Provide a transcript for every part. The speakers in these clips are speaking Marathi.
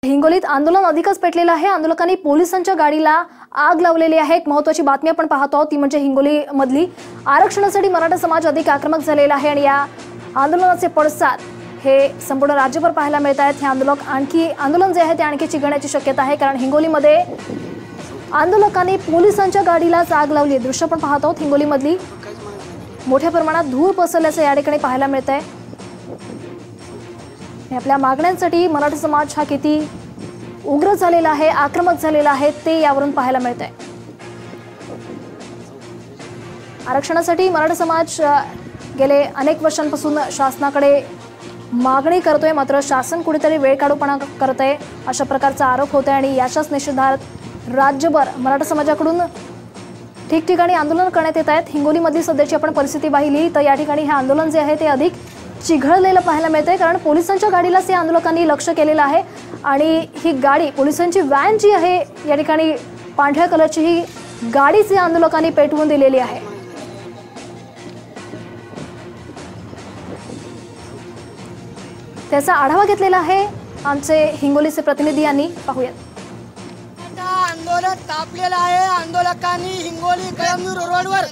हिंगोलीत आंदोलन अधिकच पेटलेलं आहे। आंदोलकांनी पोलिसांच्या गाडीला आग लावलेली आहे। एक महत्त्वाची बातमी आपण पाहतो ती म्हणजे हिंगोली मधली आरक्षणासाठी मराठा समाज अधिक आक्रमक झालेला आहे आणि या आंदोलनाचे पडसाद हे संपूर्ण राज्यभर पाहायला मिळत आहेत। हे आंदोलन जे आहे ते आणखी चिघळण्याची शक्यता आहे, कारण हिंगोलीमध्ये आंदोलकांनी पोलिसांच्या गाडीला आग लावली। दृश्य आपण पाहतो हिंगोली मधली मोठ्या प्रमाणात धूळ पसरल्याचं या ठिकाणी पाहायला मिळत आहे। आपल्या मागण्यांसाठी मराठा समाज हा किती उग्र झालेला आहे, आक्रमक झालेला आहे ते यावरून पाहायला मिळतंय। आरक्षणासाठी मराठा समाज गेले अनेक वर्षांपासून शासनाकडे मागणी करतोय, मात्र शासन कुठेतरी वेळकाढूपणा करतंय अशा प्रकारचा आरोप होतोय आणि याच्याच निषेधार्थ राज्यभर मराठा समाजाकडून ठिकठिकाणी आंदोलन करण्यात येत आहेत। हिंगोलीमधली सध्याची आपण परिस्थिती पाहिली तर या ठिकाणी हे आंदोलन जे आहे ते अधिक चिघळलेलं पाहायला मिळतंय, कारण पोलिसांच्या गाडीलाच या आंदोलकांनी लक्ष केलेलं आहे आणि ही गाडी पोलिसांची व्हॅन जी आहे या ठिकाणी पांढऱ्या कलरची ही गाडीच या आंदोलकांनी पेटवून दिलेली आहे। त्याचा आढावा घेतलेला आहे आमचे हिंगोलीचे प्रतिनिधी यांनी, पाहूयात। आंदोलन तापलेलं आहे। आंदोलकांनी हिंगोली कळमनुर रोडवर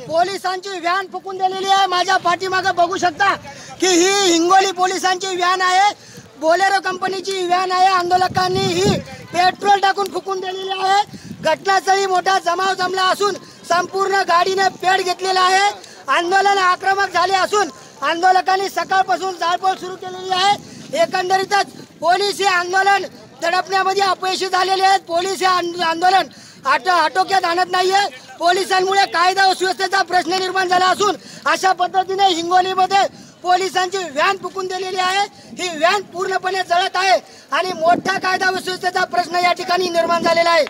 पोलिसांची व्हॅन फुकून दिलेली आहे। माझ्या पाठीमागे बघू शकता की ही हिंगोली पोलिसांची व्हॅन आहे, बोलेरो कंपनीची व्हॅन आहे। आंदोलकांनी ही पेट्रोल टाकून फुकून दिलेली आहे। घटनास्थळी मोठा जमाव जमला असून संपूर्ण गाडीने पेट घेतलेला आहे। आंदोलन आक्रमक झाले असून आंदोलकांनी सकाळपासून जाळपोळ सुरू केलेली आहे। एकंदरीतच पोलीस हे आंदोलन दडपण्यामध्ये अपयशी झालेले आहेत। पोलीस हे आंदोलन आटोक्यात आणत नाहीये। पोलिसांमुळे कायदा व सुव्यवस्थेचा प्रश्न निर्माण झाला असून अशा पद्धतीने हिंगोलीमध्ये पोलिसांची व्हॅन फुकून दिलेली आहे। ही व्हॅन पूर्णपणे जळत आहे आणि मोठा कायदा व सुव्यवस्थेचा प्रश्न या ठिकाणी निर्माण झालेला आहे।